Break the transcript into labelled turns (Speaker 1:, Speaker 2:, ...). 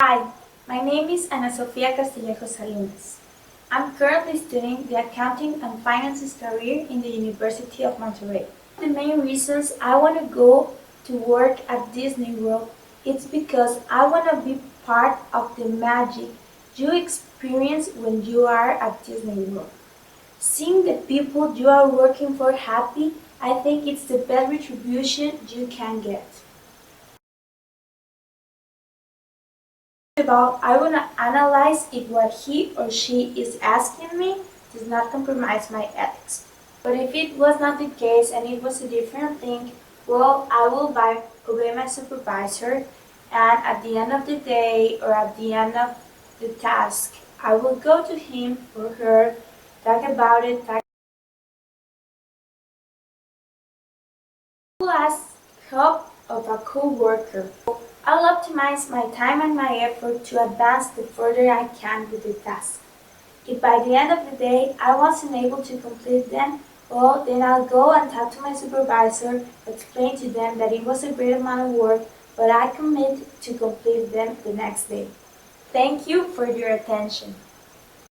Speaker 1: Hi, my name is Ana Sofia Castillejo Salinas. I'm currently studying the Accounting and Finances career in the University of Monterrey. The main reasons I want to go to work at Disney World is because I want to be part of the magic you experience when you are at Disney World. Seeing the people you are working for happy, I think it's the best retribution you can get. About I want to analyze if what he or she is asking me does not compromise my ethics. But if it was not the case and it was a different thing, well, I will obey my supervisor, and at the end of the day or at the end of the task, I will go to him or her, talk about it, will ask help of a co-worker. I'll optimize my time and my effort to advance the further I can with the task. If by the end of the day I wasn't able to complete them, well, then I'll go and talk to my supervisor, explain to them that it was a great amount of work, but I commit to complete them the next day. Thank you for your attention.